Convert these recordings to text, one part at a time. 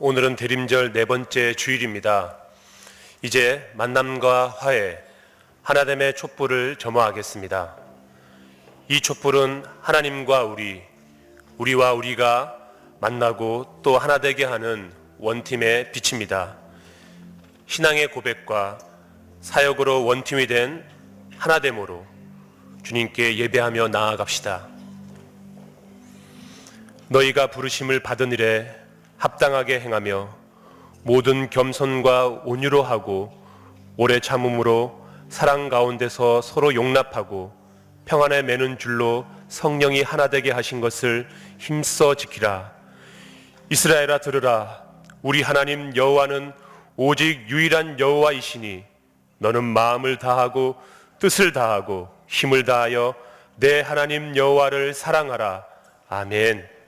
오늘은 대림절 네 번째 주일입니다. 이제 만남과 화해, 하나됨의 촛불을 점화하겠습니다. 이 촛불은 하나님과 우리와 우리가 만나고 또 하나 되게 하는 원팀의 빛입니다. 신앙의 고백과 사역으로 원팀이 된 하나됨으로 주님께 예배하며 나아갑시다. 너희가 부르심을 받은 일에 합당하게 행하며 모든 겸손과 온유로 하고 오래 참음으로 사랑 가운데서 서로 용납하고 평안에 매는 줄로 성령이 하나 되게 하신 것을 힘써 지키라. 이스라엘아 들으라. 우리 하나님 여호와는 오직 유일한 여호와이시니 너는 마음을 다하고 뜻을 다하고 힘을 다하여 내 하나님 여호와를 사랑하라. 아멘.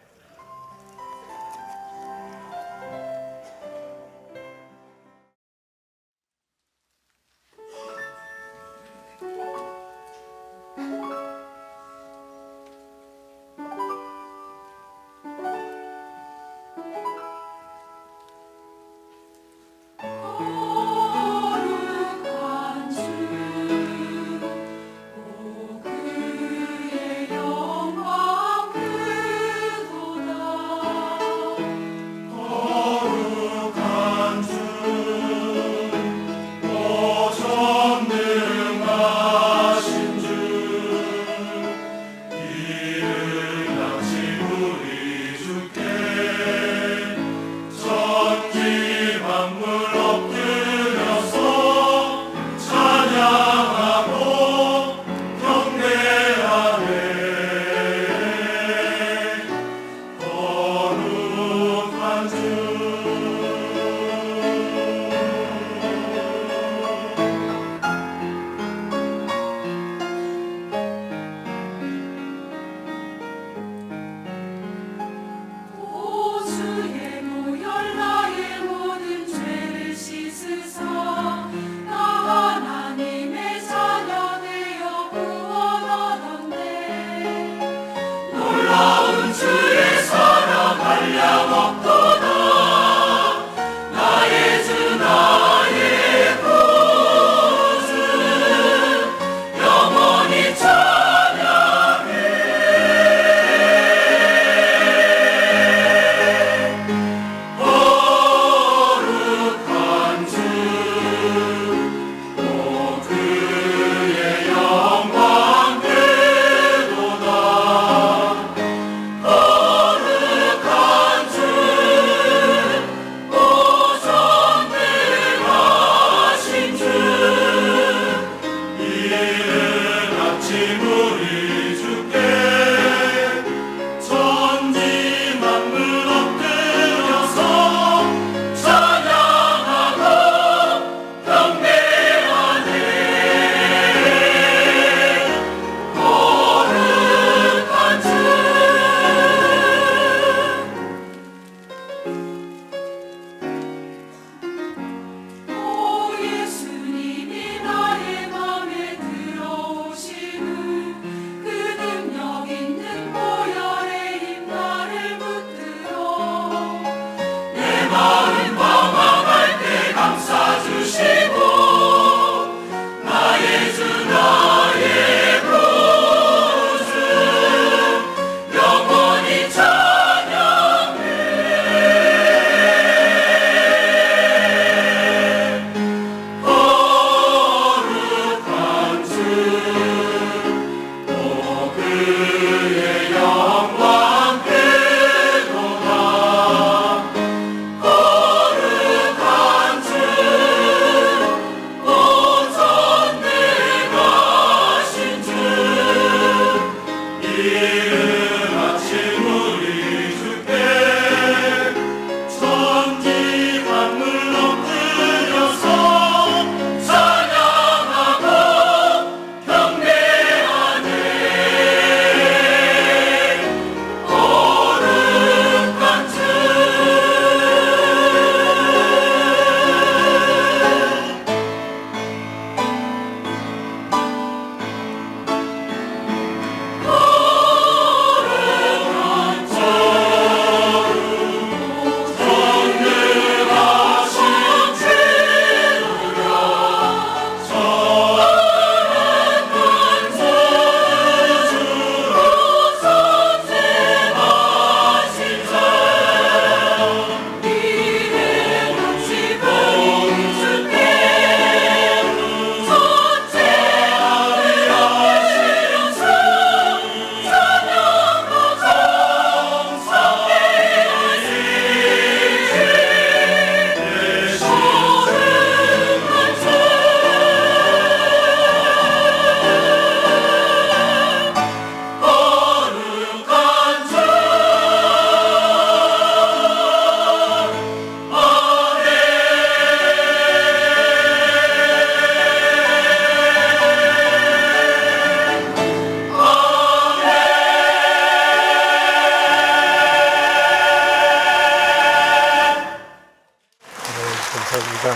감사합니다.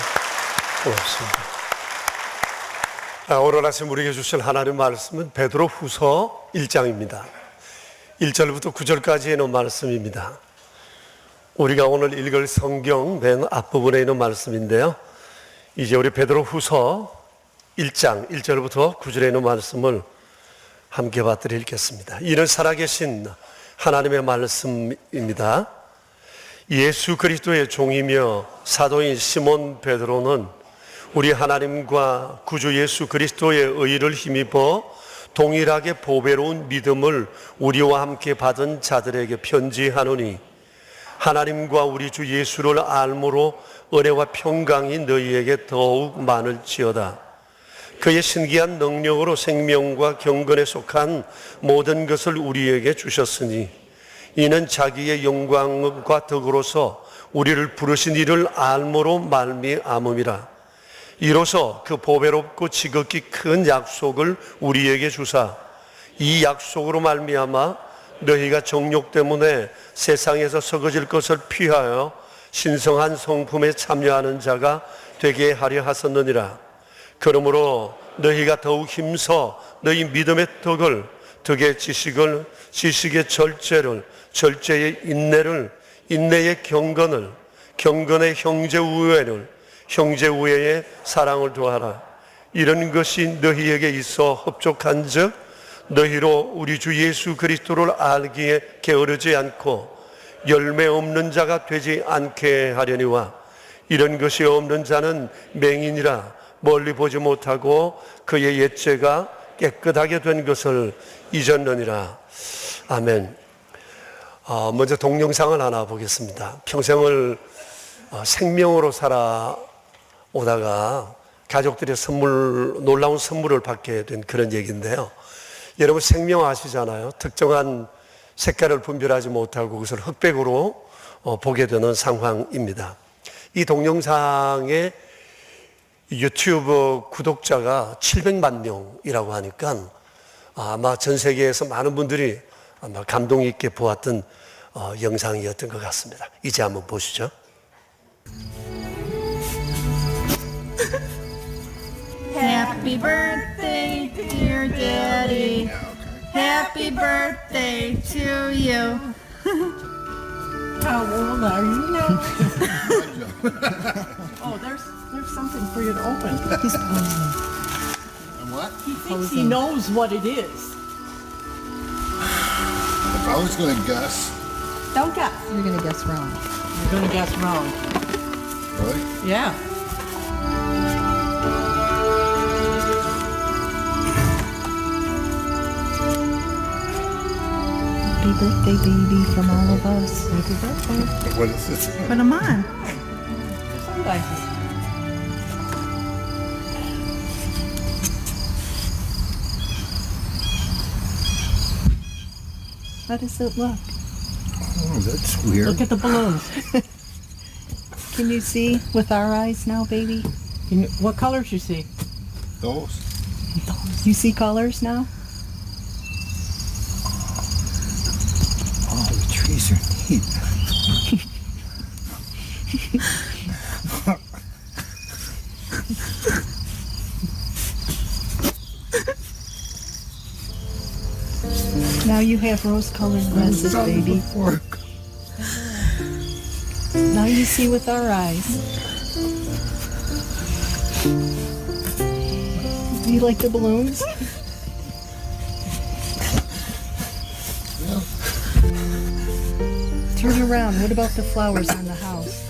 고맙습니다. 오늘 아침 우리에게 주신 하나님 말씀은 베드로 후서 1장입니다. 1절부터 9절까지 있는 말씀입니다. 우리가 오늘 읽을 성경 맨 앞부분에 있는 말씀인데요. 이제 우리 베드로 후서 1장 1절부터 9절에 있는 말씀을 함께 받들어 읽겠습니다. 이는 살아계신 하나님의 말씀입니다. 예수 그리스도의 종이며 사도인 시몬 베드로는 우리 하나님과 구주 예수 그리스도의 의를 힘입어 동일하게 보배로운 믿음을 우리와 함께 받은 자들에게 편지하노니 하나님과 우리 주 예수를 알므로 은혜와 평강이 너희에게 더욱 많을지어다. 그의 신기한 능력으로 생명과 경건에 속한 모든 것을 우리에게 주셨으니 이는 자기의 영광과 덕으로서 우리를 부르신 이를 알므로 말미암음이라. 이로써 그 보배롭고 지극히 큰 약속을 우리에게 주사 이 약속으로 말미암아 너희가 정욕 때문에 세상에서 썩어질 것을 피하여 신성한 성품에 참여하는 자가 되게 하려 하셨느니라. 그러므로 너희가 더욱 힘써 너희 믿음의 덕을, 덕의 지식을, 지식의 절제를, 절제의 인내를, 인내의 경건을, 경건의 형제 우애를, 형제 우애의 사랑을 더하라. 이런 것이 너희에게 있어 흡족한 즉 너희로 우리 주 예수 그리스도를 알기에 게으르지 않고 열매 없는 자가 되지 않게 하려니와 이런 것이 없는 자는 맹인이라 멀리 보지 못하고 그의 옛죄가 깨끗하게 된 것을 잊었느니라. 아멘. 먼저 동영상을 하나 보겠습니다. 평생을 생명으로 살아오다가 가족들의 놀라운 선물을 받게 된 그런 얘기인데요. 여러분 생명 아시잖아요. 특정한 색깔을 분별하지 못하고 그것을 흑백으로 보게 되는 상황입니다. 이 동영상의 유튜브 구독자가 700만 명이라고 하니까 아마 전 세계에서 많은 분들이 아마 감동 있게 보았던 영상이었던 것 같습니다. 이제 한번 보시죠. Happy birthday, dear Daddy. Happy birthday to you. How old are you now? Oh, there's something for you to open. He's posing. And what? He thinks he knows what it is. If I was gonna guess, Don't guess. You're gonna guess wrong. You're gonna guess wrong. really? Yeah. Happy birthday, baby, from all of us. Happy birthday. What is this? Put them on. Sunglasses. How does it look? Oh, that's weird. Look at the balloons. Can you see with our eyes now, baby? What colors you see? Those? You see colors now? Oh, the trees are neat. Now you have rose-colored glasses, baby. Before. Now you see with our eyes. Do you like the balloons? Turn around. What about the flowers on the house?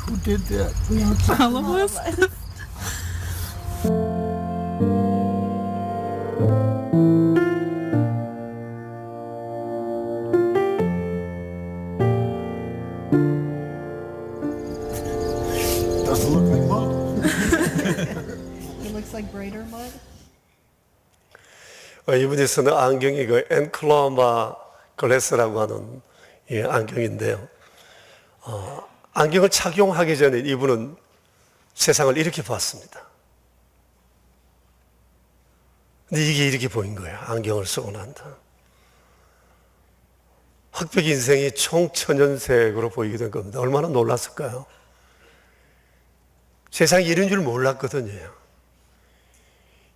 Who did that? All of us. Doesn't look like mud. It looks like brighter mud. 이분이 쓰는 안경이 그 엔클로마 글래스라고 하는 안경인데요. 안경을 착용하기 전에 이분은 세상을 이렇게 봤습니다. 근데 이게 이렇게 보인 거예요. 안경을 쓰고 난다. 흑백 인생이 총천연색으로 보이게 된 겁니다. 얼마나 놀랐을까요? 세상에 이런 줄 몰랐거든요.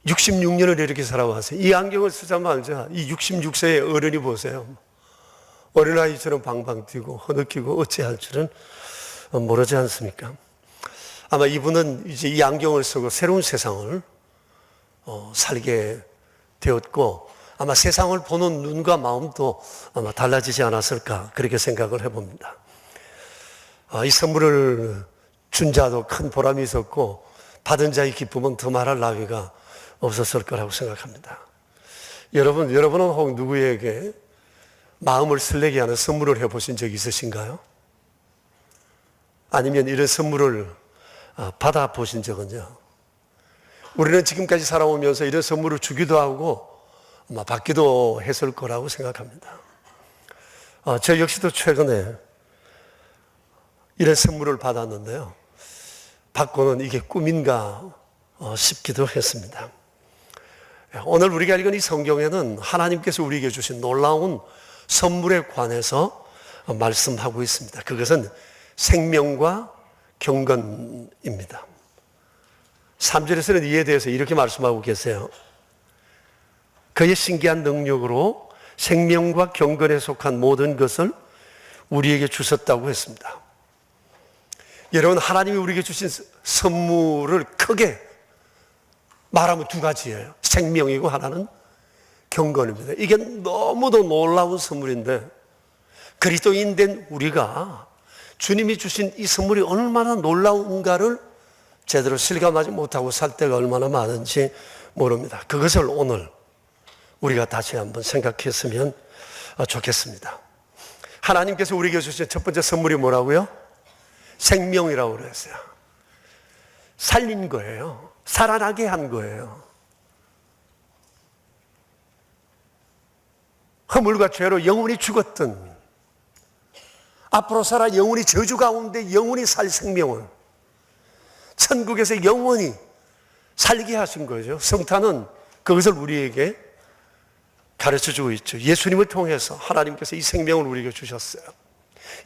66년을 이렇게 살아왔어요. 이 안경을 쓰자마자 이 66세의 어른이 보세요. 어린아이처럼 방방 뛰고 허느끼고 어찌할 줄은 모르지 않습니까? 아마 이분은 이제 이 안경을 쓰고 새로운 세상을 살게 되었고, 아마 세상을 보는 눈과 마음도 아마 달라지지 않았을까, 그렇게 생각을 해봅니다. 이 선물을 준 자도 큰 보람이 있었고, 받은 자의 기쁨은 더 말할 나위가 없었을 거라고 생각합니다. 여러분은 혹 누구에게 마음을 설레게 하는 선물을 해보신 적 있으신가요? 아니면 이런 선물을 받아보신 적은요? 우리는 지금까지 살아오면서 이런 선물을 주기도 하고 아마 받기도 했을 거라고 생각합니다. 저 역시도 최근에 이런 선물을 받았는데요. 받고는 이게 꿈인가 싶기도 했습니다. 오늘 우리가 읽은 이 성경에는 하나님께서 우리에게 주신 놀라운 선물에 관해서 말씀하고 있습니다. 그것은 생명과 경건입니다. 3절에서는 이에 대해서 이렇게 말씀하고 계세요. 그의 신기한 능력으로 생명과 경건에 속한 모든 것을 우리에게 주셨다고 했습니다. 여러분, 하나님이 우리에게 주신 선물을 크게 말하면 두 가지예요. 생명이고 하나는 경건입니다. 이게 너무도 놀라운 선물인데, 그리스도인 된 우리가 주님이 주신 이 선물이 얼마나 놀라운가를 제대로 실감하지 못하고 살 때가 얼마나 많은지 모릅니다. 그것을 오늘 우리가 다시 한번 생각했으면 좋겠습니다. 하나님께서 우리에게 주신 첫 번째 선물이 뭐라고요? 생명이라고 그랬어요. 살린 거예요. 살아나게 한 거예요. 허물과 죄로 영원히 죽었던, 앞으로 살아 영원히 저주 가운데 영원히 살 생명을 천국에서 영원히 살게 하신 거죠. 성탄은 그것을 우리에게 가르쳐주고 있죠. 예수님을 통해서 하나님께서 이 생명을 우리에게 주셨어요.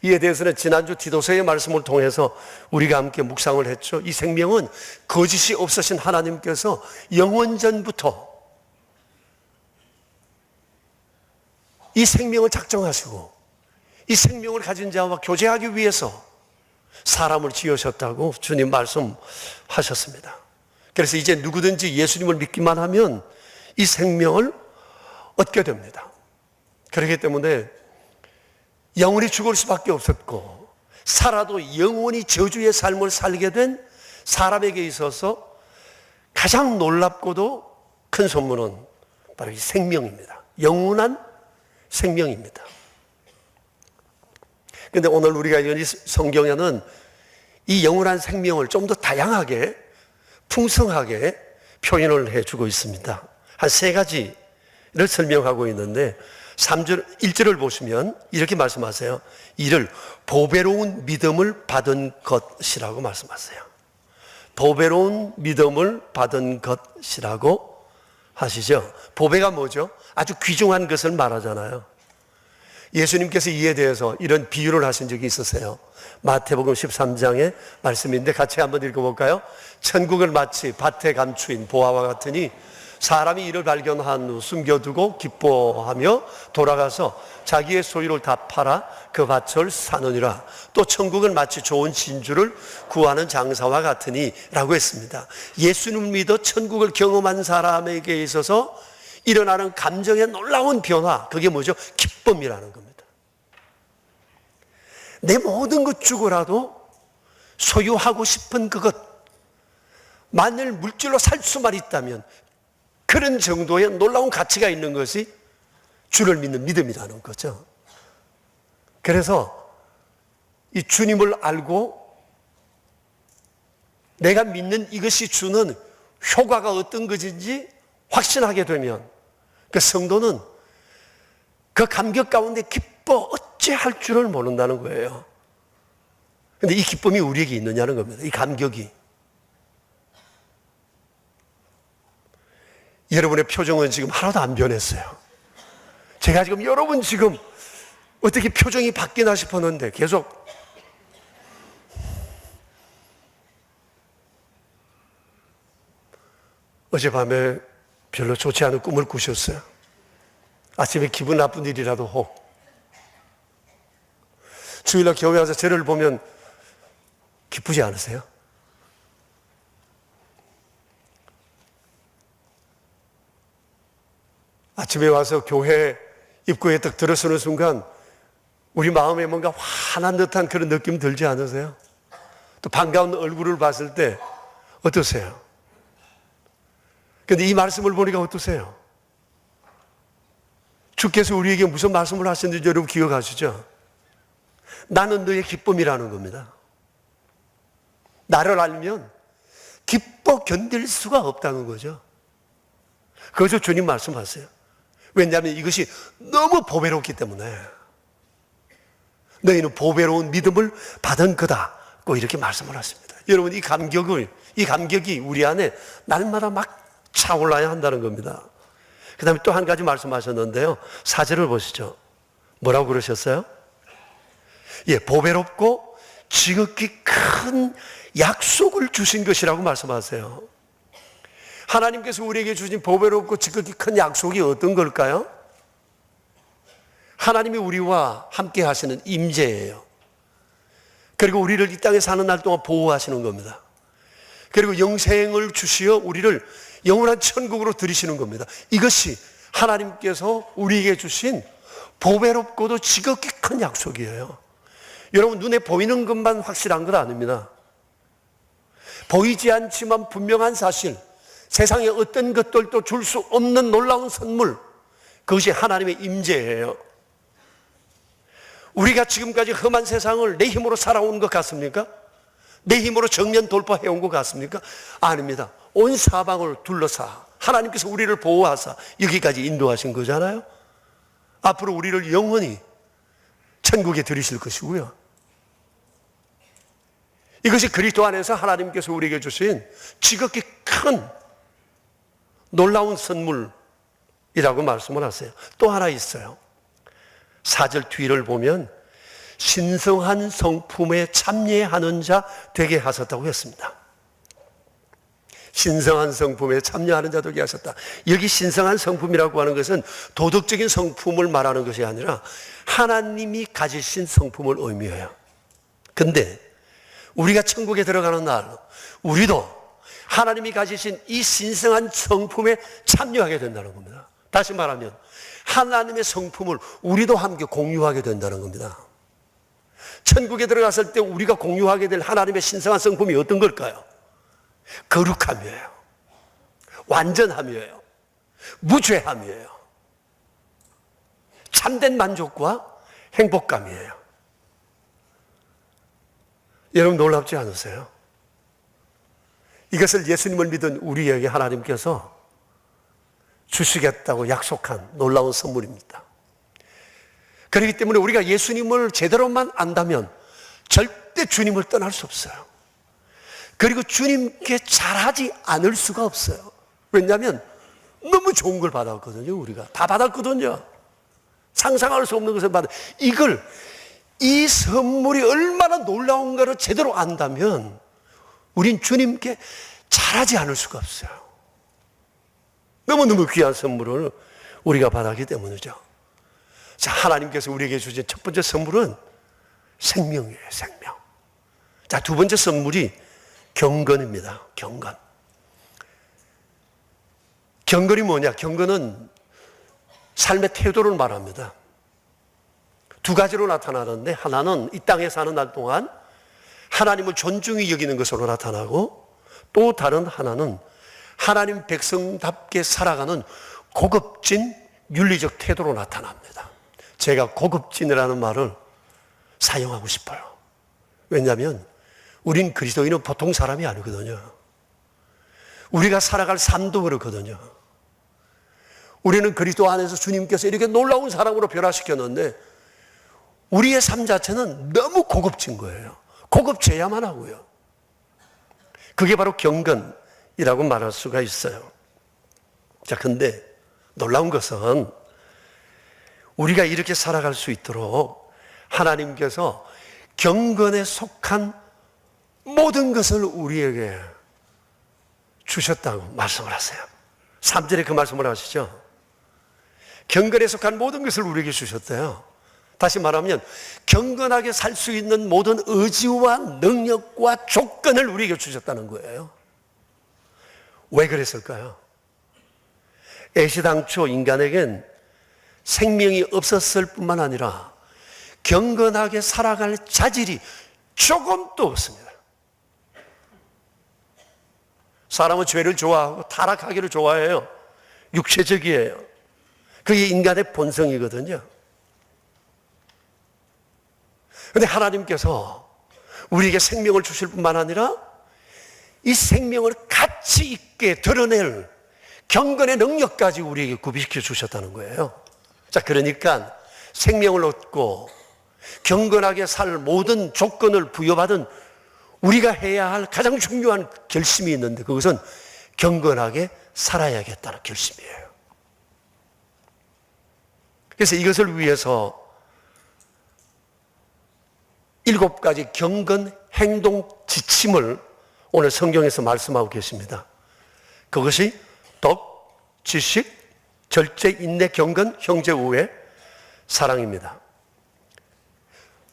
이에 대해서는 지난주 디도서의 말씀을 통해서 우리가 함께 묵상을 했죠. 이 생명은 거짓이 없으신 하나님께서 영원전부터 이 생명을 작정하시고 이 생명을 가진 자와 교제하기 위해서 사람을 지으셨다고 주님 말씀하셨습니다. 그래서 이제 누구든지 예수님을 믿기만 하면 이 생명을 얻게 됩니다. 그렇기 때문에 영원히 죽을 수밖에 없었고, 살아도 영원히 저주의 삶을 살게 된 사람에게 있어서 가장 놀랍고도 큰 선물은 바로 이 생명입니다. 영원한 생명입니다. 그런데 오늘 우리가 읽은 이 성경에는 이 영원한 생명을 좀 더 다양하게 풍성하게 표현을 해주고 있습니다. 한 세 가지를 설명하고 있는데 3절, 1절을 보시면 이렇게 말씀하세요. 이를 보배로운 믿음을 받은 것이라고 말씀하세요. 보배로운 믿음을 받은 것이라고 하시죠. 보배가 뭐죠? 아주 귀중한 것을 말하잖아요. 예수님께서 이에 대해서 이런 비유를 하신 적이 있으세요. 마태복음 13장의 말씀인데 같이 한번 읽어볼까요? 천국을 마치 밭에 감추인 보화와 같으니 사람이 이를 발견한 후 숨겨두고 기뻐하며 돌아가서 자기의 소유를 다 팔아 그 밭을 사느니라. 또 천국은 마치 좋은 진주를 구하는 장사와 같으니 라고 했습니다. 예수님을 믿어 천국을 경험한 사람에게 있어서 일어나는 감정의 놀라운 변화, 그게 뭐죠? 기쁨이라는 겁니다. 내 모든 것 주고라도 소유하고 싶은 그것, 만일 물질로 살 수만 있다면 그런 정도의 놀라운 가치가 있는 것이 주를 믿는 믿음이라는 거죠. 그래서 이 주님을 알고 내가 믿는 이것이 주는 효과가 어떤 것인지 확신하게 되면 그 성도는 그 감격 가운데 기뻐 어찌할 줄을 모른다는 거예요. 근데 이 기쁨이 우리에게 있느냐는 겁니다. 이 감격이. 여러분의 표정은 지금 하나도 안 변했어요. 제가 지금 여러분 지금 어떻게 표정이 바뀌나 싶었는데 계속 어젯밤에 별로 좋지 않은 꿈을 꾸셨어요. 아침에 기분 나쁜 일이라도 혹. 주일날 교회 와서 저를 보면 기쁘지 않으세요? 아침에 와서 교회 입구에 딱 들어서는 순간 우리 마음에 뭔가 환한 듯한 그런 느낌 들지 않으세요? 또 반가운 얼굴을 봤을 때 어떠세요? 근데 이 말씀을 보니까 어떠세요? 주께서 우리에게 무슨 말씀을 하셨는지 여러분 기억하시죠? 나는 너의 기쁨이라는 겁니다. 나를 알면 기뻐 견딜 수가 없다는 거죠. 그것을 주님 말씀하세요. 왜냐하면 이것이 너무 보배롭기 때문에. 너희는 보배로운 믿음을 받은 거다. 꼭 이렇게 말씀을 하십니다. 여러분 이 감격이 우리 안에 날마다 막 차올라야 한다는 겁니다. 그 다음에 또 한 가지 말씀하셨는데요. 4절을 보시죠. 뭐라고 그러셨어요? 예, 보배롭고 지극히 큰 약속을 주신 것이라고 말씀하세요. 하나님께서 우리에게 주신 보배롭고 지극히 큰 약속이 어떤 걸까요? 하나님이 우리와 함께 하시는 임재예요. 그리고 우리를 이 땅에 사는 날 동안 보호하시는 겁니다. 그리고 영생을 주시어 우리를 영원한 천국으로 들이시는 겁니다. 이것이 하나님께서 우리에게 주신 보배롭고도 지극히 큰 약속이에요. 여러분 눈에 보이는 것만 확실한 건 아닙니다. 보이지 않지만 분명한 사실, 세상에 어떤 것들도 줄 수 없는 놀라운 선물, 그것이 하나님의 임재예요. 우리가 지금까지 험한 세상을 내 힘으로 살아온 것 같습니까? 내 힘으로 정면 돌파해온 것 같습니까? 아닙니다. 온 사방을 둘러싸 하나님께서 우리를 보호하사 여기까지 인도하신 거잖아요. 앞으로 우리를 영원히 천국에 들이실 것이고요. 이것이 그리스도 안에서 하나님께서 우리에게 주신 지극히 큰 놀라운 선물이라고 말씀을 하세요. 또 하나 있어요. 4절 뒤를 보면 신성한 성품에 참여하는 자 되게 하셨다고 했습니다. 신성한 성품에 참여하는 자 되게 하셨다. 여기 신성한 성품이라고 하는 것은 도덕적인 성품을 말하는 것이 아니라 하나님이 가지신 성품을 의미해요. 근데 우리가 천국에 들어가는 날 우리도 하나님이 가지신 이 신성한 성품에 참여하게 된다는 겁니다. 다시 말하면 하나님의 성품을 우리도 함께 공유하게 된다는 겁니다. 천국에 들어갔을 때 우리가 공유하게 될 하나님의 신성한 성품이 어떤 걸까요? 거룩함이에요. 완전함이에요. 무죄함이에요. 참된 만족과 행복감이에요. 여러분 놀랍지 않으세요? 이것을 예수님을 믿은 우리에게 하나님께서 주시겠다고 약속한 놀라운 선물입니다. 그렇기 때문에 우리가 예수님을 제대로만 안다면 절대 주님을 떠날 수 없어요. 그리고 주님께 잘하지 않을 수가 없어요. 왜냐하면 너무 좋은 걸 받았거든요. 우리가 다 받았거든요. 상상할 수 없는 것을 받아. 이 선물이 얼마나 놀라운가를 제대로 안다면 우린 주님께 잘하지 않을 수가 없어요. 너무너무 귀한 선물을 우리가 받았기 때문이죠. 자, 하나님께서 우리에게 주신 첫 번째 선물은 생명이에요. 생명. 자, 두 번째 선물이 경건입니다. 경건. 경건이 뭐냐? 경건은 삶의 태도를 말합니다. 두 가지로 나타나는데 하나는 이 땅에 사는 날 동안 하나님을 존중히 여기는 것으로 나타나고 또 다른 하나는 하나님 백성답게 살아가는 고급진 윤리적 태도로 나타납니다. 제가 고급진이라는 말을 사용하고 싶어요. 왜냐하면 우린 그리스도인은 보통 사람이 아니거든요. 우리가 살아갈 삶도 그렇거든요. 우리는 그리스도 안에서 주님께서 이렇게 놀라운 사랑으로 변화시켰는데 우리의 삶 자체는 너무 고급진 거예요. 고급져야만 하고요. 그게 바로 경건이라고 말할 수가 있어요. 자, 근데 놀라운 것은 우리가 이렇게 살아갈 수 있도록 하나님께서 경건에 속한 모든 것을 우리에게 주셨다고 말씀을 하세요. 3절에 그 말씀을 하시죠. 경건에 속한 모든 것을 우리에게 주셨대요. 다시 말하면 경건하게 살 수 있는 모든 의지와 능력과 조건을 우리에게 주셨다는 거예요. 왜 그랬을까요? 애시당초 인간에겐 생명이 없었을 뿐만 아니라 경건하게 살아갈 자질이 조금도 없습니다. 사람은 죄를 좋아하고 타락하기를 좋아해요. 육체적이에요. 그게 인간의 본성이거든요. 그런데 하나님께서 우리에게 생명을 주실 뿐만 아니라 이 생명을 가치 있게 드러낼 경건의 능력까지 우리에게 구비시켜 주셨다는 거예요. 자, 그러니까 생명을 얻고 경건하게 살 모든 조건을 부여받은 우리가 해야 할 가장 중요한 결심이 있는데 그것은 경건하게 살아야겠다는 결심이에요. 그래서 이것을 위해서 7가지 경건 행동 지침을 오늘 성경에서 말씀하고 계십니다. 그것이 덕, 지식, 절제, 인내, 경건, 형제, 우애, 사랑입니다.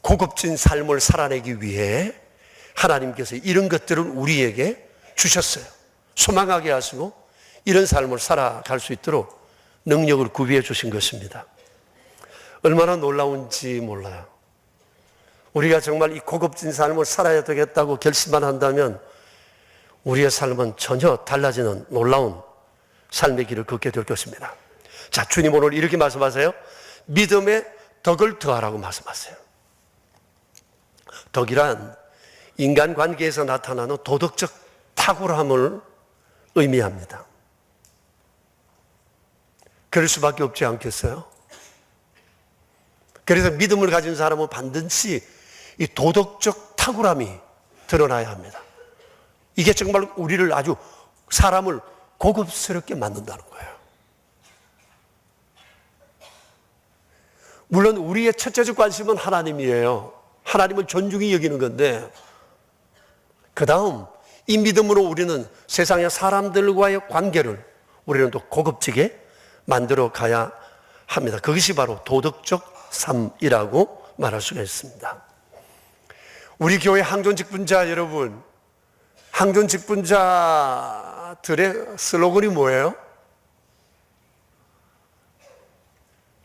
고급진 삶을 살아내기 위해 하나님께서 이런 것들을 우리에게 주셨어요. 소망하게 하시고 이런 삶을 살아갈 수 있도록 능력을 구비해 주신 것입니다. 얼마나 놀라운지 몰라요. 우리가 정말 이 고급진 삶을 살아야 되겠다고 결심만 한다면 우리의 삶은 전혀 달라지는 놀라운 삶의 길을 걷게 될 것입니다. 자, 주님 오늘 이렇게 말씀하세요. 믿음에 덕을 더하라고 말씀하세요. 덕이란 인간관계에서 나타나는 도덕적 탁월함을 의미합니다. 그럴 수밖에 없지 않겠어요? 그래서 믿음을 가진 사람은 반드시 이 도덕적 탁월함이 드러나야 합니다. 이게 정말 우리를 아주 사람을 고급스럽게 만든다는 거예요. 물론 우리의 첫째적 관심은 하나님이에요. 하나님을 존중히 여기는 건데 그 다음 이 믿음으로 우리는 세상의 사람들과의 관계를 우리는 또 고급지게 만들어 가야 합니다. 그것이 바로 도덕적 삶이라고 말할 수가 있습니다. 우리 교회 항존 직분자 여러분, 항존 직분자들의 슬로건이 뭐예요?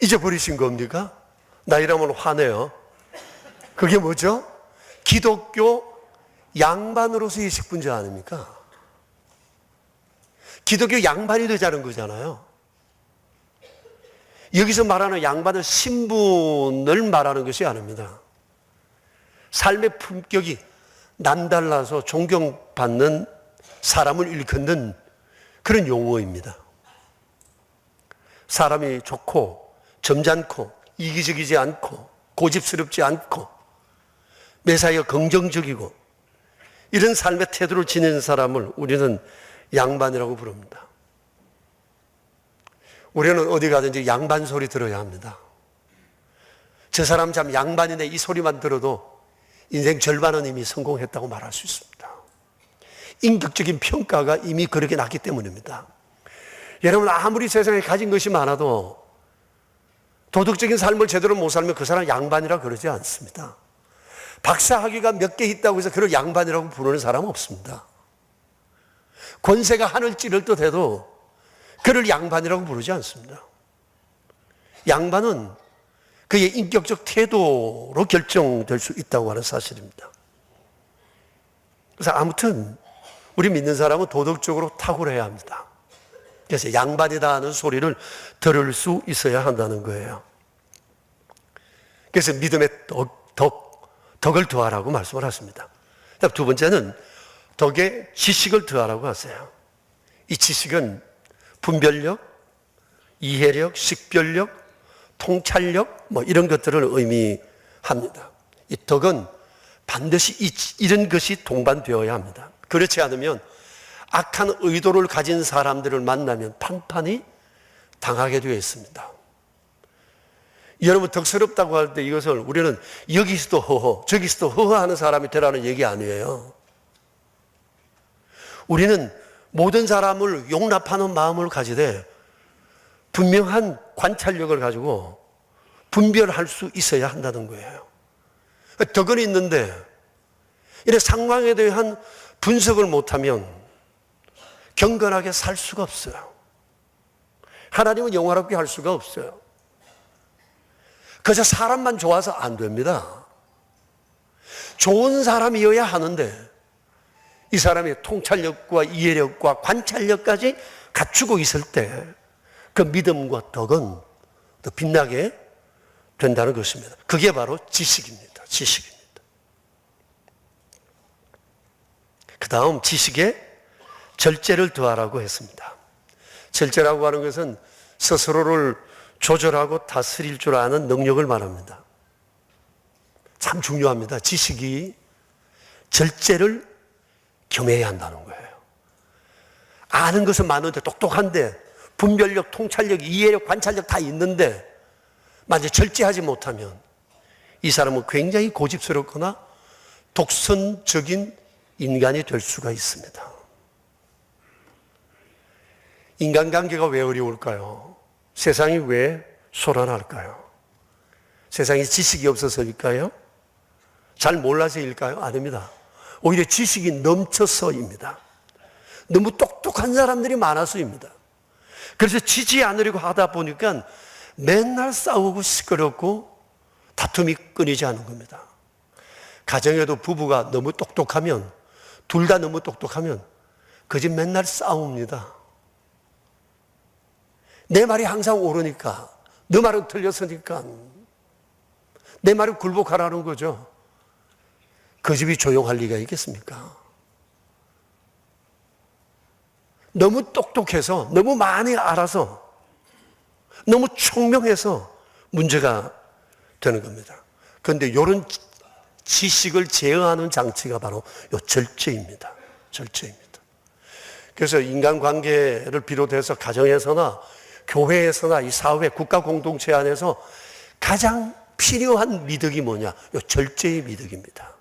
잊어버리신 겁니까? 나 이러면 화내요. 그게 뭐죠? 기독교 양반으로서의 직분자 아닙니까? 기독교 양반이 되자는 거잖아요. 여기서 말하는 양반은 신분을 말하는 것이 아닙니다. 삶의 품격이 남달라서 존경받는 사람을 일컫는 그런 용어입니다. 사람이 좋고 점잖고 이기적이지 않고 고집스럽지 않고 매사에 긍정적이고 이런 삶의 태도를 지니는 사람을 우리는 양반이라고 부릅니다. 우리는 어디 가든지 양반 소리 들어야 합니다. 저 사람 참 양반이네 이 소리만 들어도 인생 절반은 이미 성공했다고 말할 수 있습니다. 인격적인 평가가 이미 그렇게 났기 때문입니다. 여러분 아무리 세상에 가진 것이 많아도 도덕적인 삶을 제대로 못 살면 그 사람 양반이라 그러지 않습니다. 박사학위가 몇 개 있다고 해서 그걸 양반이라고 부르는 사람은 없습니다. 권세가 하늘 찌를 듯 해도 그를 양반이라고 부르지 않습니다. 양반은 그의 인격적 태도로 결정될 수 있다고 하는 사실입니다. 그래서 아무튼 우리 믿는 사람은 도덕적으로 탁월해야 합니다. 그래서 양반이다 하는 소리를 들을 수 있어야 한다는 거예요. 그래서 믿음의 덕을 더하라고 말씀을 하십니다. 두 번째는 덕에 지식을 더하라고 하세요. 이 지식은 분별력, 이해력, 식별력, 통찰력 뭐 이런 것들을 의미합니다. 이 덕은 반드시 이런 것이 동반되어야 합니다. 그렇지 않으면 악한 의도를 가진 사람들을 만나면 판판이 당하게 되어 있습니다. 여러분 덕스럽다고 할 때 이것을 우리는 여기서도 허허 저기서도 허허 하는 사람이 되라는 얘기 아니에요. 우리는 모든 사람을 용납하는 마음을 가지되 분명한 관찰력을 가지고 분별할 수 있어야 한다는 거예요. 덕은 있는데 이런 상황에 대한 분석을 못하면 경건하게 살 수가 없어요. 하나님은 영화롭게 할 수가 없어요. 그저 사람만 좋아서 안 됩니다. 좋은 사람이어야 하는데 이 사람의 통찰력과 이해력과 관찰력까지 갖추고 있을 때 그 믿음과 덕은 더 빛나게 된다는 것입니다. 그게 바로 지식입니다. 지식입니다. 그 다음 지식에 절제를 더하라고 했습니다. 절제라고 하는 것은 스스로를 조절하고 다스릴 줄 아는 능력을 말합니다. 참 중요합니다. 지식이 절제를 겸해야 한다는 거예요. 아는 것은 많은데 똑똑한데 분별력, 통찰력, 이해력, 관찰력 다 있는데 만약 절제하지 못하면 이 사람은 굉장히 고집스럽거나 독선적인 인간이 될 수가 있습니다. 인간관계가 왜 어려울까요? 세상이 왜 소란할까요? 세상에 지식이 없어서일까요? 잘 몰라서일까요? 아닙니다. 오히려 지식이 넘쳐서입니다. 너무 똑똑한 사람들이 많아서입니다. 그래서 지지 않으려고 하다 보니까 맨날 싸우고 시끄럽고 다툼이 끊이지 않은 겁니다. 가정에도 부부가 너무 똑똑하면, 둘 다 너무 똑똑하면 그 집 맨날 싸웁니다. 내 말이 항상 옳으니까, 너 말은 틀렸으니까 내 말을 굴복하라는 거죠. 그 집이 조용할 리가 있겠습니까? 너무 똑똑해서, 너무 많이 알아서, 너무 총명해서 문제가 되는 겁니다. 그런데 이런 지식을 제어하는 장치가 바로 이 절제입니다. 절제입니다. 그래서 인간관계를 비롯해서 가정에서나 교회에서나 이 사회, 국가 공동체 안에서 가장 필요한 미덕이 뭐냐? 이 절제의 미덕입니다.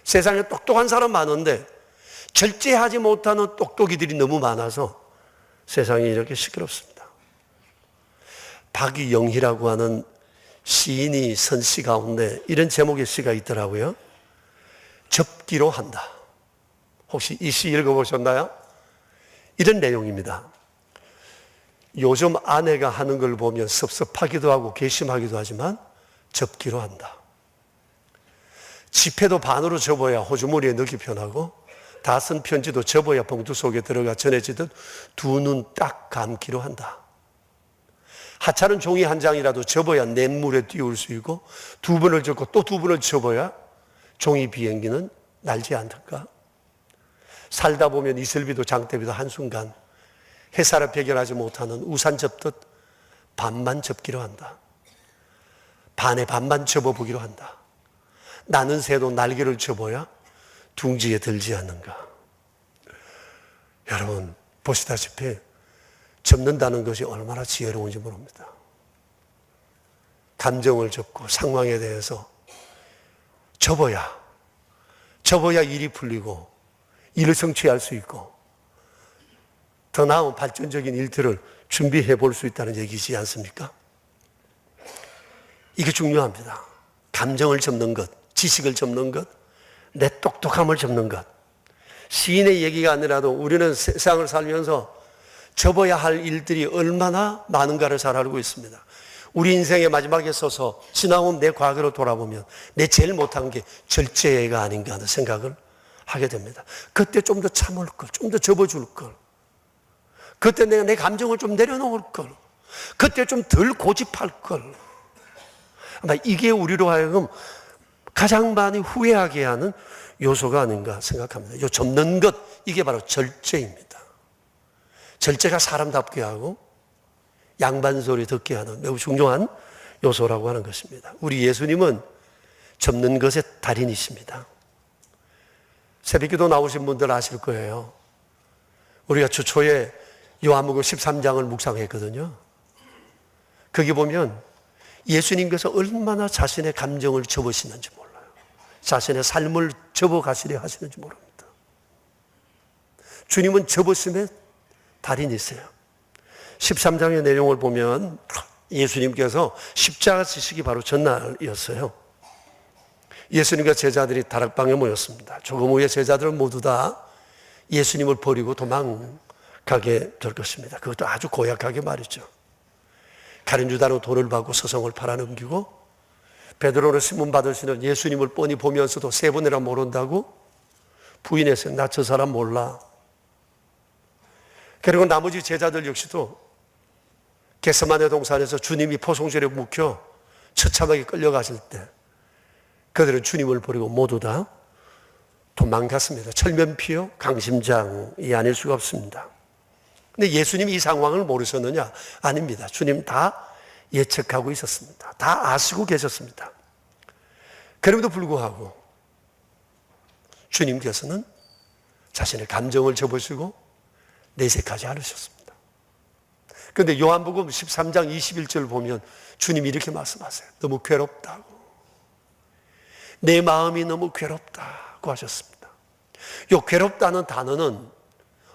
세상에 똑똑한 사람 많은데 절제하지 못하는 똑똑이들이 너무 많아서 세상이 이렇게 시끄럽습니다. 박이영희라고 하는 시인이 쓴 시 가운데 이런 제목의 시가 있더라고요. 접기로 한다. 혹시 이 시 읽어보셨나요? 이런 내용입니다. 요즘 아내가 하는 걸 보면 섭섭하기도 하고 괘씸하기도 하지만 접기로 한다. 지폐도 반으로 접어야 호주머니에 넣기 편하고 다 쓴 편지도 접어야 봉투 속에 들어가 전해지듯 두 눈 딱 감기로 한다. 하찮은 종이 한 장이라도 접어야 냇물에 띄울 수 있고 두 번을 접고 또 두 번을 접어야 종이 비행기는 날지 않을까? 살다 보면 이슬비도 장대비도 한순간 햇살을 배결하지 못하는 우산 접듯 반만 접기로 한다. 반에 반만 접어보기로 한다. 나는 새도 날개를 접어야 둥지에 들지 않는가. 여러분 보시다시피 접는다는 것이 얼마나 지혜로운지 모릅니다. 감정을 접고 상황에 대해서 접어야 일이 풀리고 일을 성취할 수 있고 더 나은 발전적인 일들을 준비해 볼 수 있다는 얘기지 않습니까? 이게 중요합니다. 감정을 접는 것, 지식을 접는 것, 내 똑똑함을 접는 것. 시인의 얘기가 아니라도 우리는 세상을 살면서 접어야 할 일들이 얼마나 많은가를 잘 알고 있습니다. 우리 인생의 마지막에 서서 지나온 내 과거를 돌아보면 내 제일 못한 게 절제가 아닌가 하는 생각을 하게 됩니다. 그때 좀 더 참을 걸, 좀 더 접어줄 걸. 그때 내가 내 감정을 좀 내려놓을 걸. 그때 좀 덜 고집할 걸. 아마 이게 우리로 하여금 가장 많이 후회하게 하는 요소가 아닌가 생각합니다. 요 접는 것, 이게 바로 절제입니다. 절제가 사람답게 하고 양반 소리 듣게 하는 매우 중요한 요소라고 하는 것입니다. 우리 예수님은 접는 것의 달인이십니다. 새벽기도 나오신 분들 아실 거예요. 우리가 주초에 요한복음 13장을 묵상했거든요. 거기 보면 예수님께서 얼마나 자신의 감정을 접으시는지 몰라요. 자신의 삶을 접어가시려 하시는지 모릅니다. 주님은 접으심의 달인이세요. 13장의 내용을 보면 예수님께서 십자가 지시기 바로 전날이었어요. 예수님과 제자들이 다락방에 모였습니다. 조금 후에 제자들은 모두 다 예수님을 버리고 도망가게 될 것입니다. 그것도 아주 고약하게 말이죠. 가룟 유다로 돈을 받고 서성을 팔아넘기고 베드로는 신문 받으시는 예수님을 뻔히 보면서도 세 번이나 모른다고 부인했어요. 나 저 사람 몰라. 그리고 나머지 제자들 역시도 겟세마네 동산에서 주님이 포송절에 묵혀 처참하게 끌려가실 때 그들은 주님을 버리고 모두 다 도망갔습니다. 철면피요 강심장이 아닐 수가 없습니다. 근데 예수님이 이 상황을 모르셨느냐? 아닙니다. 주님 다 예측하고 있었습니다. 다 아시고 계셨습니다. 그럼에도 불구하고 주님께서는 자신의 감정을 접으시고 내색하지 않으셨습니다. 그런데 요한복음 13장 21절 보면 주님이 이렇게 말씀하세요. 너무 괴롭다고. 내 마음이 너무 괴롭다고 하셨습니다. 이 괴롭다는 단어는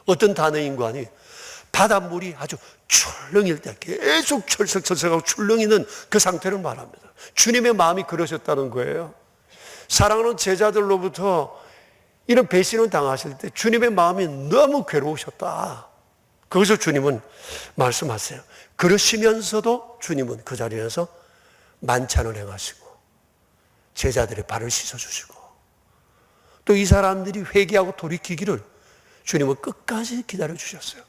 어떤 단어인가 하니 바닷물이 아주 출렁일 때 계속 철썩철썩하고 출렁이는 그 상태를 말합니다. 주님의 마음이 그러셨다는 거예요. 사랑하는 제자들로부터 이런 배신을 당하실 때 주님의 마음이 너무 괴로우셨다. 거기서 주님은 말씀하세요. 그러시면서도 주님은 그 자리에서 만찬을 행하시고 제자들의 발을 씻어주시고 또 이 사람들이 회개하고 돌이키기를 주님은 끝까지 기다려주셨어요.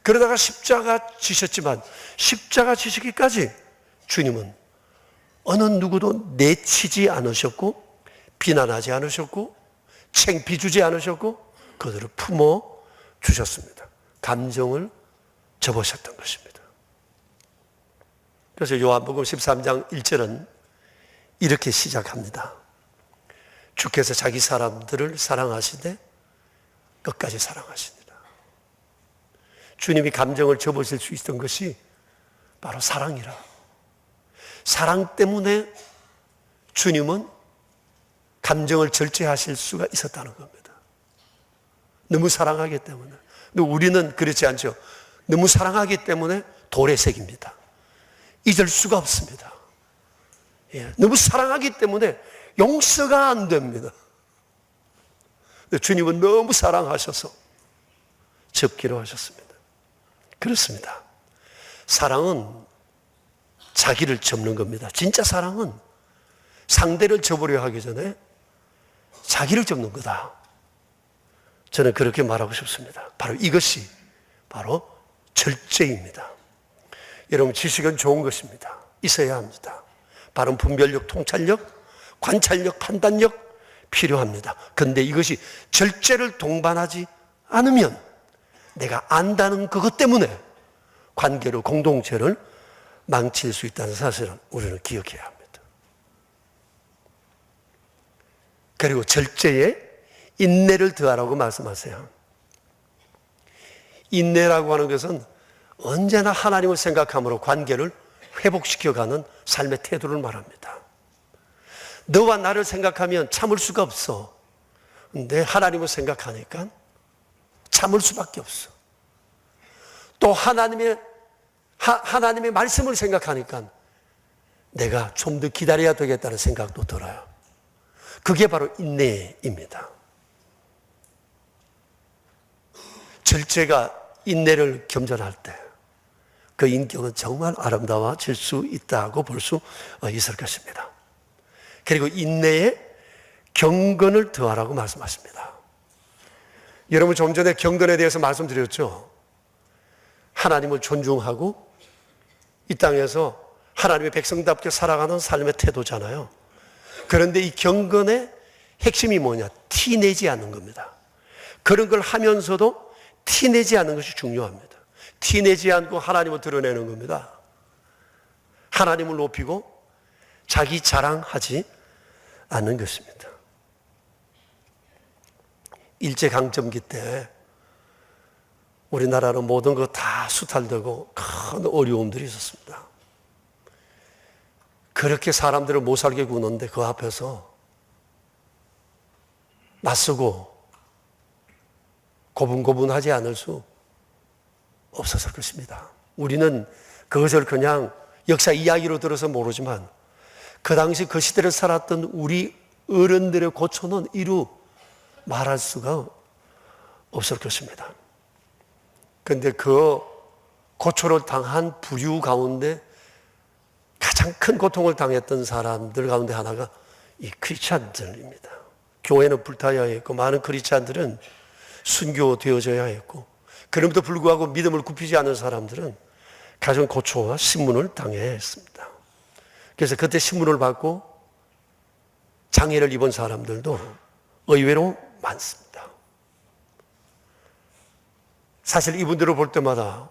그러다가 십자가 지셨지만 십자가 지시기까지 주님은 어느 누구도 내치지 않으셨고 비난하지 않으셨고 창피 주지 않으셨고 그들을 품어 주셨습니다. 감정을 접으셨던 것입니다. 그래서 요한복음 13장 1절은 이렇게 시작합니다. 주께서 자기 사람들을 사랑하시되 끝까지 사랑하시니라. 주님이 감정을 접으실 수 있던 것이 바로 사랑이라. 사랑 때문에 주님은 감정을 절제하실 수가 있었다는 겁니다. 너무 사랑하기 때문에. 근데 우리는 그렇지 않죠. 너무 사랑하기 때문에 돌에 새깁니다. 잊을 수가 없습니다. 너무 사랑하기 때문에 용서가 안 됩니다. 주님은 너무 사랑하셔서 접기로 하셨습니다. 그렇습니다. 사랑은 자기를 접는 겁니다. 진짜 사랑은 상대를 접으려 하기 전에 자기를 접는 거다. 저는 그렇게 말하고 싶습니다. 바로 이것이 바로 절제입니다. 여러분, 지식은 좋은 것입니다. 있어야 합니다. 바른 분별력, 통찰력, 관찰력, 판단력 필요합니다. 그런데 이것이 절제를 동반하지 않으면 내가 안다는 그것 때문에 관계를, 공동체를 망칠 수 있다는 사실을 우리는 기억해야 합니다. 그리고 절제에 인내를 더하라고 말씀하세요. 인내라고 하는 것은 언제나 하나님을 생각함으로 관계를 회복시켜가는 삶의 태도를 말합니다. 너와 나를 생각하면 참을 수가 없어. 근데 하나님을 생각하니까 참을 수밖에 없어. 또 하나님의 말씀을 생각하니까 내가 좀 더 기다려야 되겠다는 생각도 들어요. 그게 바로 인내입니다. 절제가 인내를 겸손할 때 그 인격은 정말 아름다워질 수 있다고 볼 수 있을 것입니다. 그리고 인내에 경건을 더하라고 말씀하십니다. 여러분, 좀 전에 경건에 대해서 말씀드렸죠. 하나님을 존중하고 이 땅에서 하나님의 백성답게 살아가는 삶의 태도잖아요. 그런데 이 경건의 핵심이 뭐냐? 티내지 않는 겁니다. 그런 걸 하면서도 티내지 않는 것이 중요합니다. 티내지 않고 하나님을 드러내는 겁니다. 하나님을 높이고 자기 자랑하지 않는 것입니다. 일제강점기 때 우리나라는 모든 것 다 수탈되고 큰 어려움들이 있었습니다. 그렇게 사람들을 못 살게 구는데 그 앞에서 맞서고 고분고분하지 않을 수 없었을 것입니다. 우리는 그것을 그냥 역사 이야기로 들어서 모르지만 그 당시 그 시대를 살았던 우리 어른들의 고초는 이루 말할 수가 없을 것입니다. 그런데 그 고초를 당한 부류 가운데 가장 큰 고통을 당했던 사람들 가운데 하나가 이 크리스찬들입니다. 교회는 불타야 했고 많은 크리스찬들은 순교되어져야 했고 그럼에도 불구하고 믿음을 굽히지 않은 사람들은 가정 고초와 신문을 당해야 했습니다. 그래서 그때 신문을 받고 장애를 입은 사람들도 의외로 많습니다. 사실 이분들을 볼 때마다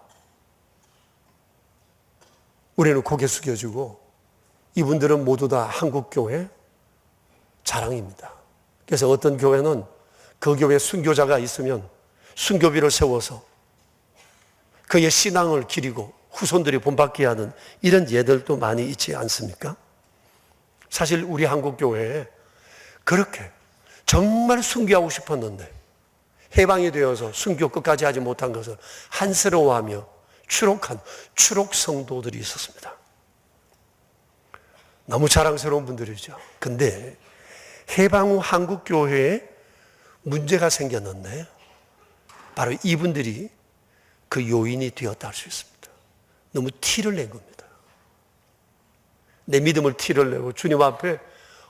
우리는 고개 숙여주고 이분들은 모두 다 한국교회 자랑입니다. 그래서 어떤 교회는 그 교회에 순교자가 있으면 순교비를 세워서 그의 신앙을 기리고 후손들이 본받게 하는 이런 예들도 많이 있지 않습니까? 사실 우리 한국교회에 그렇게 정말 순교하고 싶었는데 해방이 되어서 순교 끝까지 하지 못한 것을 한스러워하며 추록한 추록 성도들이 있었습니다. 너무 자랑스러운 분들이죠. 근데 해방 후 한국교회에 문제가 생겼는데 바로 이분들이 그 요인이 되었다 할 수 있습니다. 너무 티를 낸 겁니다. 내 믿음을 티를 내고 주님 앞에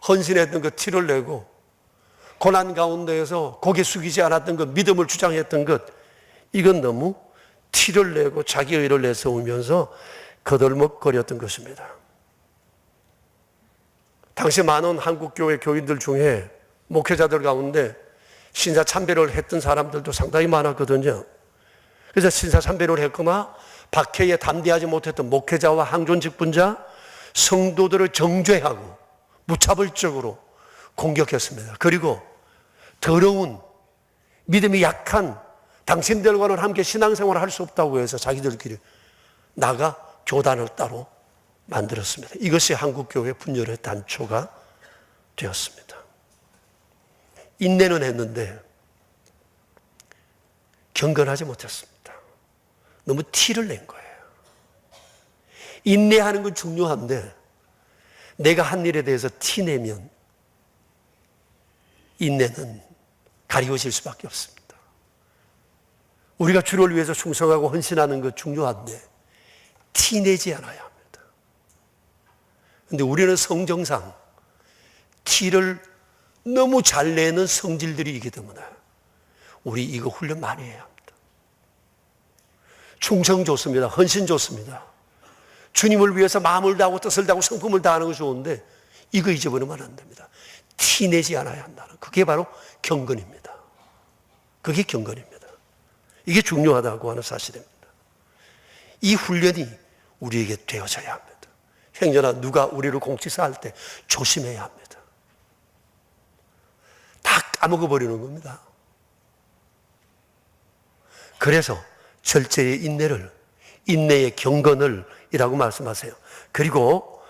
헌신했던 그 티를 내고 고난 가운데에서 고개 숙이지 않았던 그 믿음을 주장했던 것, 이건 너무 티를 내고 자기 의를 내세우면서 거들먹거렸던 것입니다. 당시 많은 한국교회 교인들 중에 목회자들 가운데 신사참배를 했던 사람들도 상당히 많았거든요. 그래서 신사참배를 했거나 박해에 담대하지 못했던 목회자와 항존 직분자, 성도들을 정죄하고 무차별적으로 공격했습니다. 그리고 더러운 믿음이 약한 당신들과는 함께 신앙생활을 할 수 없다고 해서 자기들끼리 나가 교단을 따로 만들었습니다. 이것이 한국교회 분열의 단초가 되었습니다. 인내는 했는데 경건하지 못했습니다. 너무 티를 낸 거예요. 인내하는 건 중요한데 내가 한 일에 대해서 티내면 인내는 가리워질 수밖에 없습니다. 우리가 주를 위해서 충성하고 헌신하는 것 중요한데 티내지 않아야 합니다. 그런데 우리는 성정상 티를 너무 잘 내는 성질들이 있기 때문에 우리 이거 훈련 많이 해야 합니다. 충성 좋습니다. 헌신 좋습니다. 주님을 위해서 마음을 다하고 뜻을 다하고 성품을 다하는 거 좋은데 이거 잊어버리면 안 됩니다. 티내지 않아야 한다는, 그게 바로 경건입니다. 그게 경건입니다. 이게 중요하다고 하는 사실입니다. 이 훈련이 우리에게 되어져야 합니다. 행여나 누가 우리를 공치사할 때 조심해야 합니다. 다 까먹어버리는 겁니다. 그래서 절제의 인내를, 인내의 경건을 이라고 말씀하세요. 그리고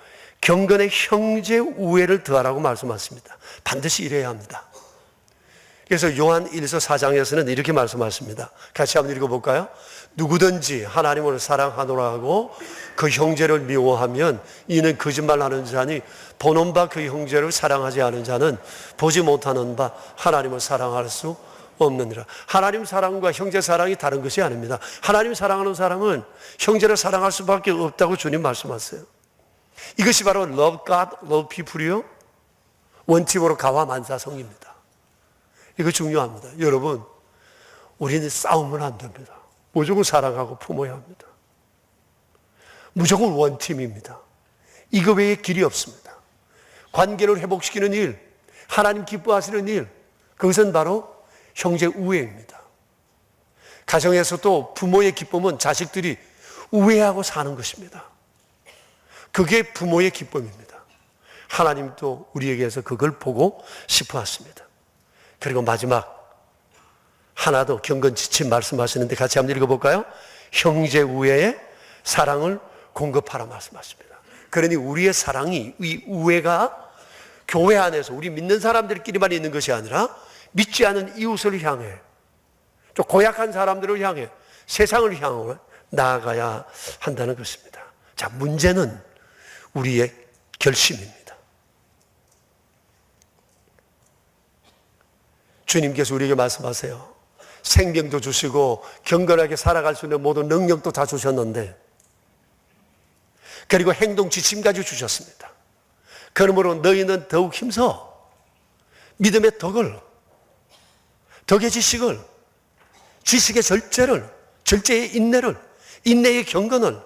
경건의 형제 우애를 더하라고 말씀하십니다. 반드시 이래야 합니다. 그래서 요한 1서 4장에서는 이렇게 말씀하십니다. 같이 한번 읽어볼까요? 누구든지 하나님을 사랑하노라 하고 그 형제를 미워하면 이는 거짓말하는 자니 보는 바 그 형제를 사랑하지 않은 자는 보지 못하는 바 하나님을 사랑할 수 없느니라. 하나님 사랑과 형제 사랑이 다른 것이 아닙니다. 하나님 사랑하는 사람은 형제를 사랑할 수밖에 없다고 주님 말씀하세요. 이것이 바로 love God, love people이요 원칙으로 가와 만사성입니다. 이거 중요합니다. 여러분, 우리는 싸우면 안 됩니다. 무조건 사랑하고 품어야 합니다. 무조건 원팀입니다. 이거 외에 길이 없습니다. 관계를 회복시키는 일, 하나님 기뻐하시는 일, 그것은 바로 형제 우애입니다. 가정에서 또 부모의 기쁨은 자식들이 우애하고 사는 것입니다. 그게 부모의 기쁨입니다. 하나님도 우리에게서 그걸 보고 싶어 하십니다. 그리고 마지막 하나 더 경건 지침 말씀하시는데 같이 한번 읽어볼까요? 형제 우애에 사랑을 공급하라 말씀하십니다. 그러니 우리의 사랑이, 이 우애가 교회 안에서 우리 믿는 사람들끼리만 있는 것이 아니라 믿지 않은 이웃을 향해, 또 고약한 사람들을 향해, 세상을 향해 나아가야 한다는 것입니다. 자, 문제는 우리의 결심입니다. 주님께서 우리에게 말씀하세요. 생명도 주시고 경건하게 살아갈 수 있는 모든 능력도 다 주셨는데, 그리고 행동 지침까지 주셨습니다. 그러므로 너희는 더욱 힘써 믿음의 덕을, 덕의 지식을, 지식의 절제를, 절제의 인내를, 인내의 경건을,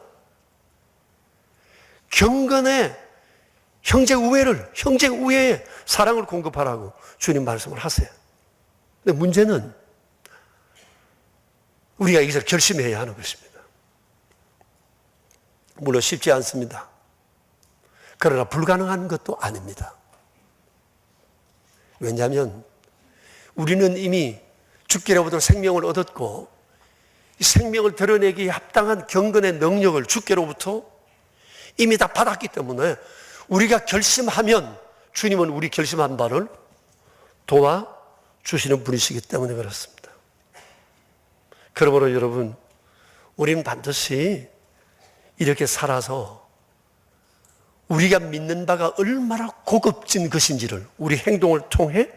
경건의 형제 우애를, 형제 우애의 사랑을 공급하라고 주님 말씀을 하세요. 근데 문제는 우리가 이것을 결심해야 하는 것입니다. 물론 쉽지 않습니다. 그러나 불가능한 것도 아닙니다. 왜냐하면 우리는 이미 주께로부터 생명을 얻었고, 이 생명을 드러내기에 합당한 경건의 능력을 주께로부터 이미 다 받았기 때문에 우리가 결심하면 주님은 우리 결심한 바를 도와주시는 분이시기 때문에 그렇습니다. 그러므로 여러분, 우리는 반드시 이렇게 살아서 우리가 믿는 바가 얼마나 고급진 것인지를 우리 행동을 통해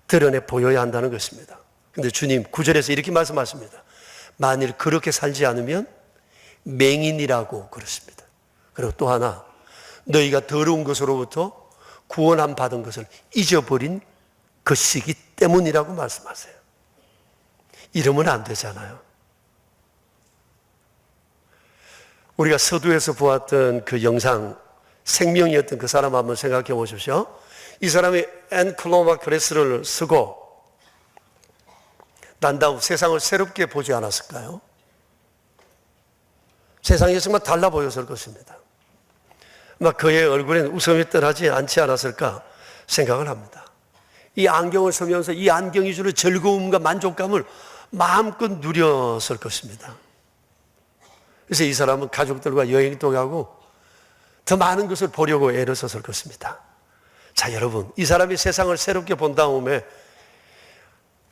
드러내 보여야 한다는 것입니다. 그런데 주님 9절에서 이렇게 말씀하십니다. 만일 그렇게 살지 않으면 맹인이라고 그렇습니다. 그리고 또 하나, 너희가 더러운 것으로부터 구원함 받은 것을 잊어버린 것이기 때문이라고 말씀하세요. 이러면 안 되잖아요. 우리가 서두에서 보았던 그 영상, 생명이었던 그 사람 한번 생각해 보십시오. 이 사람이 엔클로마 그레스를 쓰고 난 다음 세상을 새롭게 보지 않았을까요? 세상이 정말 달라 보였을 것입니다. 아마 그의 얼굴엔 웃음이 떠나지 않지 않았을까 생각을 합니다. 이 안경을 쓰면서 이 안경이 주는 즐거움과 만족감을 마음껏 누렸을 것입니다. 그래서 이 사람은 가족들과 여행도 가고 더 많은 것을 보려고 애를 썼을 것입니다. 자, 여러분, 이 사람이 세상을 새롭게 본 다음에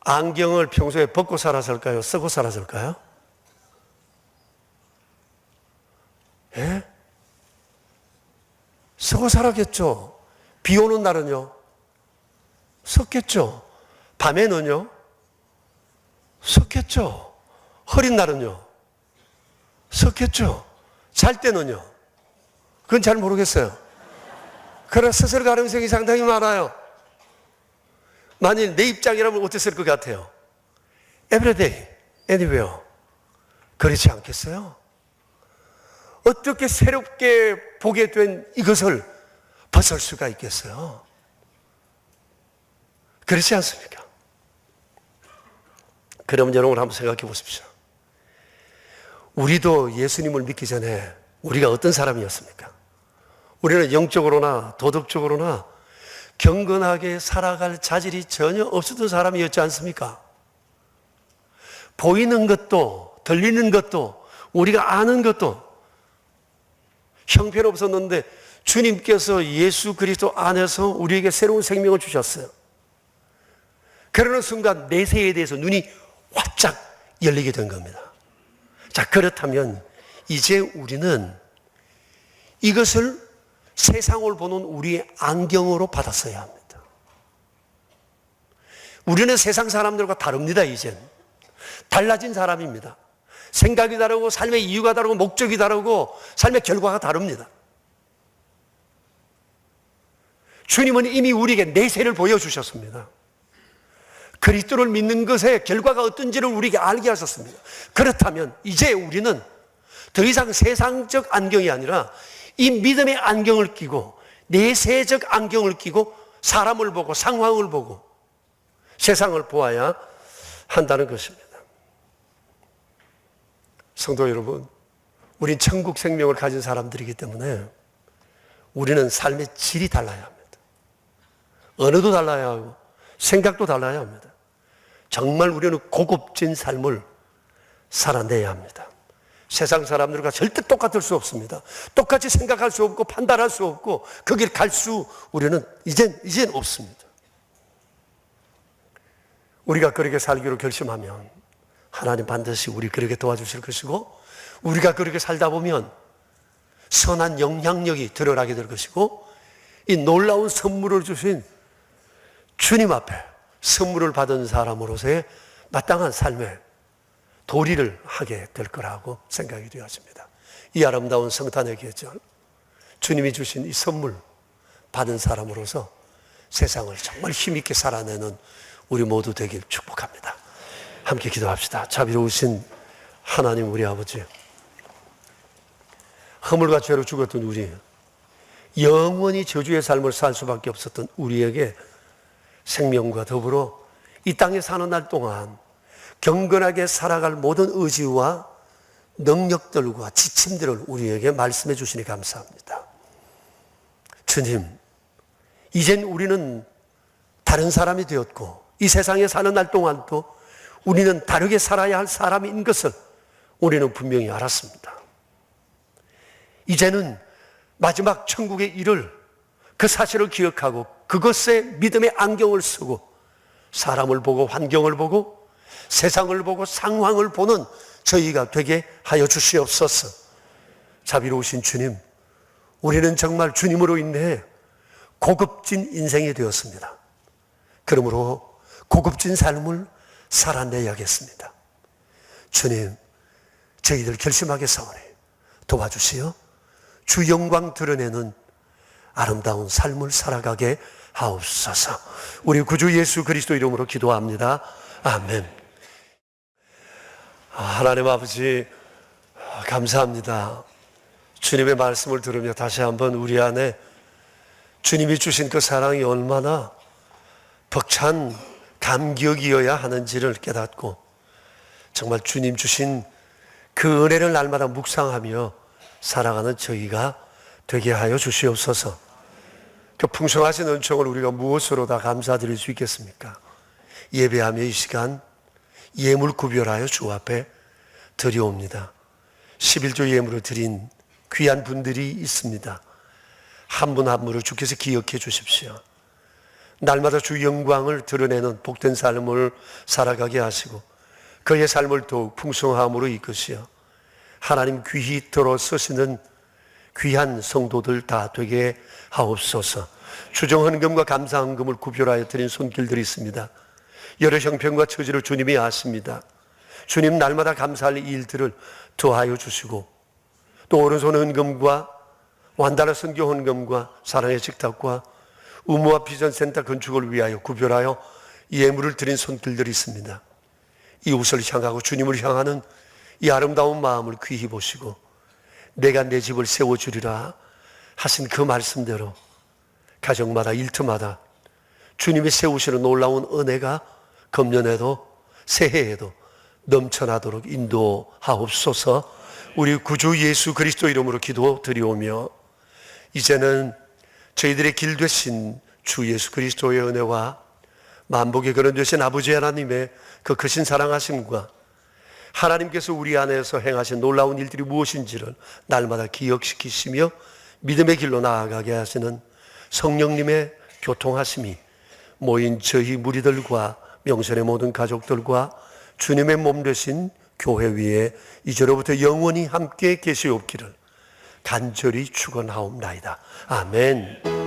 안경을 평소에 벗고 살았을까요? 쓰고 살았을까요? 예? 쓰고 살았겠죠. 비 오는 날은요? 썼겠죠. 밤에는요? 썼겠죠. 흐린 날은요? 썼겠죠. 잘 때는요? 그건 잘 모르겠어요. 그러나 스스로 가능성이 상당히 많아요. 만일 내 입장이라면 어땠을 것 같아요? Everyday, anywhere. 그렇지 않겠어요? 어떻게 새롭게 보게 된 이것을 벗을 수가 있겠어요? 그렇지 않습니까? 그럼 여러분 한번 생각해 보십시오. 우리도 예수님을 믿기 전에 우리가 어떤 사람이었습니까? 우리는 영적으로나 도덕적으로나 경건하게 살아갈 자질이 전혀 없었던 사람이었지 않습니까? 보이는 것도, 들리는 것도, 우리가 아는 것도 형편없었는데 주님께서 예수 그리스도 안에서 우리에게 새로운 생명을 주셨어요. 그러는 순간 내세에 대해서 눈이 활짝 열리게 된 겁니다. 자, 그렇다면 이제 우리는 이것을 세상을 보는 우리의 안경으로 받았어야 합니다. 우리는 세상 사람들과 다릅니다. 이젠 달라진 사람입니다. 생각이 다르고 삶의 이유가 다르고 목적이 다르고 삶의 결과가 다릅니다. 주님은 이미 우리에게 내세를 보여주셨습니다. 그리스도를 믿는 것의 결과가 어떤지를 우리에게 알게 하셨습니다. 그렇다면 이제 우리는 더 이상 세상적 안경이 아니라 이 믿음의 안경을 끼고 내세적 안경을 끼고 사람을 보고 상황을 보고 세상을 보아야 한다는 것입니다. 성도 여러분, 우린 천국 생명을 가진 사람들이기 때문에 우리는 삶의 질이 달라야 합니다. 언어도 달라야 하고 생각도 달라야 합니다. 정말 우리는 고급진 삶을 살아내야 합니다. 세상 사람들과 절대 똑같을 수 없습니다. 똑같이 생각할 수 없고 판단할 수 없고 그 길 갈 수 우리는 이젠 없습니다. 우리가 그렇게 살기로 결심하면 하나님 반드시 우리 그렇게 도와주실 것이고, 우리가 그렇게 살다 보면 선한 영향력이 드러나게 될 것이고, 이 놀라운 선물을 주신 주님 앞에 선물을 받은 사람으로서의 마땅한 삶의 도리를 하게 될 거라고 생각이 되었습니다. 이 아름다운 성탄의 계절, 주님이 주신 이 선물 받은 사람으로서 세상을 정말 힘있게 살아내는 우리 모두 되길 축복합니다. 함께 기도합시다. 자비로우신 하나님 우리 아버지, 허물과 죄로 죽었던 우리, 영원히 저주의 삶을 살 수밖에 없었던 우리에게 생명과 더불어 이 땅에 사는 날 동안 경건하게 살아갈 모든 의지와 능력들과 지침들을 우리에게 말씀해 주시니 감사합니다. 주님, 이젠 우리는 다른 사람이 되었고 이 세상에 사는 날 동안도 우리는 다르게 살아야 할 사람인 것을 우리는 분명히 알았습니다. 이제는 마지막 천국에 이를 그 사실을 기억하고 그것에 믿음의 안경을 쓰고 사람을 보고 환경을 보고 세상을 보고 상황을 보는 저희가 되게 하여 주시옵소서. 자비로우신 주님, 우리는 정말 주님으로 인해 고급진 인생이 되었습니다. 그러므로 고급진 삶을 살아내야겠습니다. 주님, 저희들 결심하게 사오니 도와주시어 주 영광 드러내는 아름다운 삶을 살아가게 하옵소서. 우리 구주 예수 그리스도 이름으로 기도합니다. 아멘. 하나님 아버지, 감사합니다. 주님의 말씀을 들으며 다시 한번 우리 안에 주님이 주신 그 사랑이 얼마나 벅찬 감격이어야 하는지를 깨닫고 정말 주님 주신 그 은혜를 날마다 묵상하며 살아가는 저희가 되게 하여 주시옵소서. 그 풍성하신 은총을 우리가 무엇으로 다 감사드릴 수 있겠습니까? 예배하며 이 시간 예물 구별하여 주 앞에 드려옵니다. 11조 예물을 드린 귀한 분들이 있습니다. 한 분 한 분을 주께서 기억해 주십시오. 날마다 주 영광을 드러내는 복된 삶을 살아가게 하시고 그의 삶을 더욱 풍성함으로 이끄시어 하나님 귀히 들어서시는 귀한 성도들 다 되게 하옵소서. 주정 헌금과 감사 헌금을 구별하여 드린 손길들이 있습니다. 여러 형편과 처지를 주님이 아십니다. 주님 날마다 감사할 일들을 더하여 주시고 또 오른손 헌금과 완달러 선교 헌금과 사랑의 식탁과 의무와 비전센터 건축을 위하여 구별하여 예물을 드린 손길들이 있습니다. 이웃을 향하고 주님을 향하는 이 아름다운 마음을 귀히 보시고 내가 내 집을 세워주리라 하신 그 말씀대로 가정마다 일터마다 주님이 세우시는 놀라운 은혜가 금년에도 새해에도 넘쳐나도록 인도하옵소서. 우리 구주 예수 그리스도 이름으로 기도드리오며 이제는 저희들의 길 되신 주 예수 그리스도의 은혜와 만복의 근원 되신 아버지 하나님의 그 크신 사랑하심과 하나님께서 우리 안에서 행하신 놀라운 일들이 무엇인지를 날마다 기억시키시며 믿음의 길로 나아가게 하시는 성령님의 교통하심이 모인 저희 무리들과 명절의 모든 가족들과 주님의 몸 되신 교회 위에 이제로부터 영원히 함께 계시옵기를 간절히 축원하옵나이다. 아멘.